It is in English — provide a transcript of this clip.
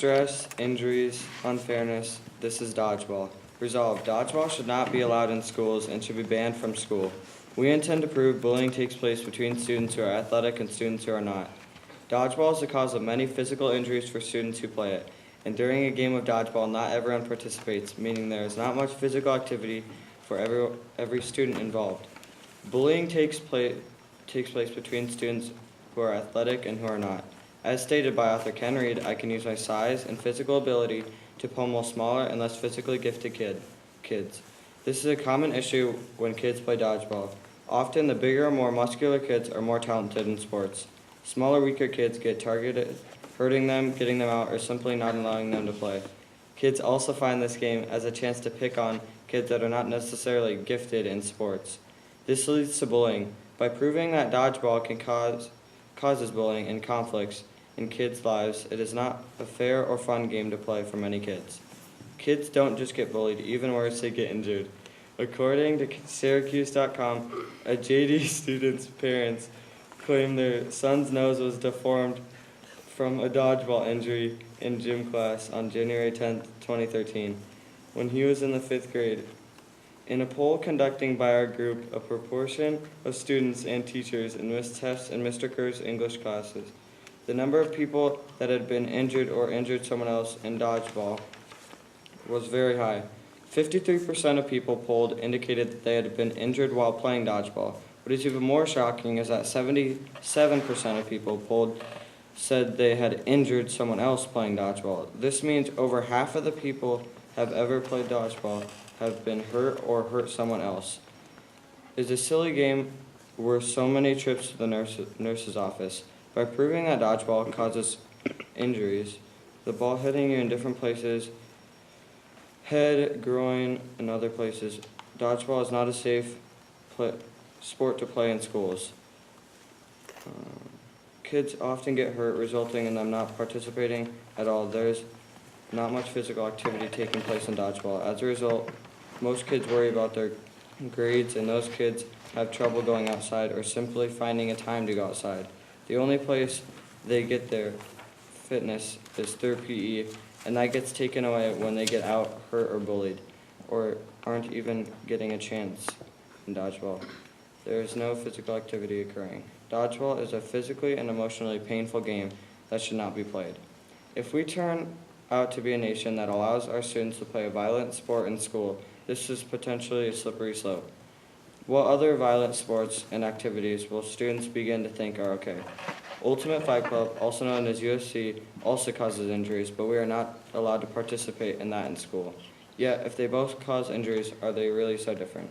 stress, injuries, unfairness. This is dodgeball. Resolve. Dodgeball should not be allowed in schools and should be banned from school. We intend to prove bullying takes place between students who are athletic and students who are not. Dodgeball is the cause of many physical injuries for students who play it. And during a game of dodgeball, not everyone participates, meaning there is not much physical activity for every student involved. Bullying takes place between students who are athletic and who are not. As stated by author Ken Reed, I can use my size and physical ability to pummel smaller and less physically gifted kids. This is a common issue when kids play dodgeball. Often the bigger, more muscular kids are more talented in sports. Smaller, weaker kids get targeted, hurting them, getting them out, or simply not allowing them to play. Kids also find this game as a chance to pick on kids that are not necessarily gifted in sports. This leads to bullying. By proving that dodgeball causes bullying and conflicts in kids' lives, it is not a fair or fun game to play for many kids. Kids don't just get bullied, even worse, they get injured. According to Syracuse.com, a JD student's parents claim their son's nose was deformed from a dodgeball injury in gym class on January 10, 2013, when he was in the 5th grade. In a poll conducted by our group, a proportion of students and teachers in Ms. Teff's and Mr. Kerr's English classes, the number of people that had been injured or injured someone else in dodgeball was very high. 53% of people polled indicated that they had been injured while playing dodgeball. What is even more shocking is that 77% of people polled said they had injured someone else playing dodgeball. This means over half of the people have ever played dodgeball have been hurt or hurt someone else. It's a silly game worth so many trips to the nurse's office. By proving that dodgeball causes injuries, the ball hitting you in different places, head, groin, and other places, dodgeball is not a safe sport to play in schools. Kids often get hurt, resulting in them not participating at all. There's not much physical activity taking place in dodgeball. As a result, most kids worry about their grades, and those kids have trouble going outside or simply finding a time to go outside. The only place they get their fitness is through PE, and that gets taken away when they get out hurt or bullied, or aren't even getting a chance in dodgeball. There is no physical activity occurring. Dodgeball is a physically and emotionally painful game that should not be played. If we turn out to be a nation that allows our students to play a violent sport in school, this is potentially a slippery slope. What other violent sports and activities will students begin to think are okay? Ultimate Fight Club, also known as UFC, also causes injuries, but we are not allowed to participate in that in school. Yet, if they both cause injuries, are they really so different?